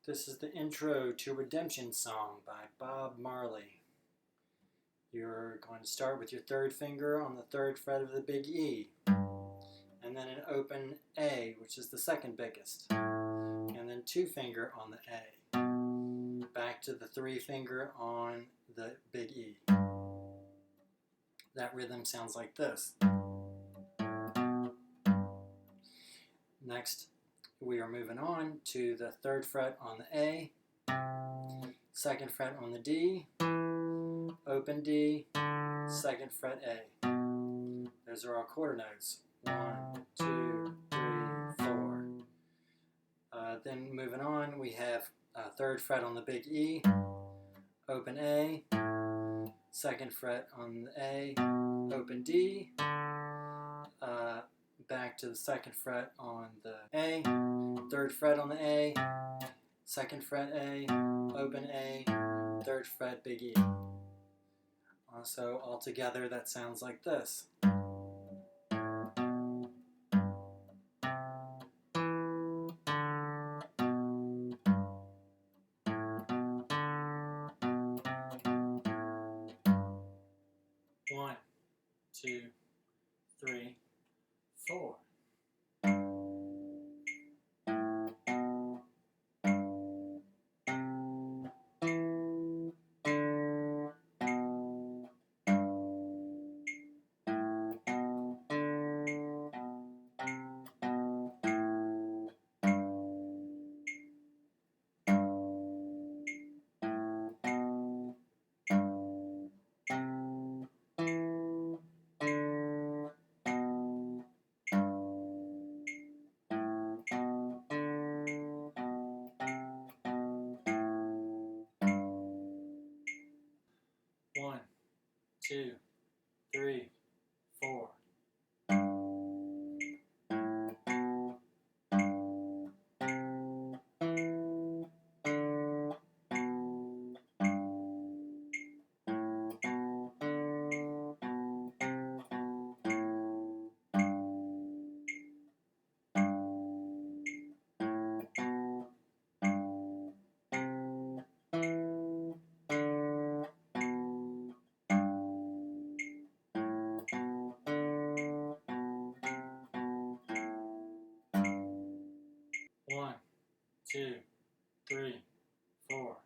This is the intro to Redemption Song by Bob Marley. You're going to start with your third finger on the third fret of the big E, and then an open A, which is the second biggest, and then two finger on the A, back to the three finger on the big E. That rhythm sounds like this. Next, we are moving on to the third fret on the A, second fret on the D, open D, second fret A. Those are our quarter notes. 1, 2, 3, 4. Then moving on, we have third fret on the big E, open A, second fret on the A, open D, back to the second fret on the A, third fret on the A, second fret A, open A, third fret big E. So all together that sounds like this. One, two, three, four. One, two, three, four. One, two, three, four.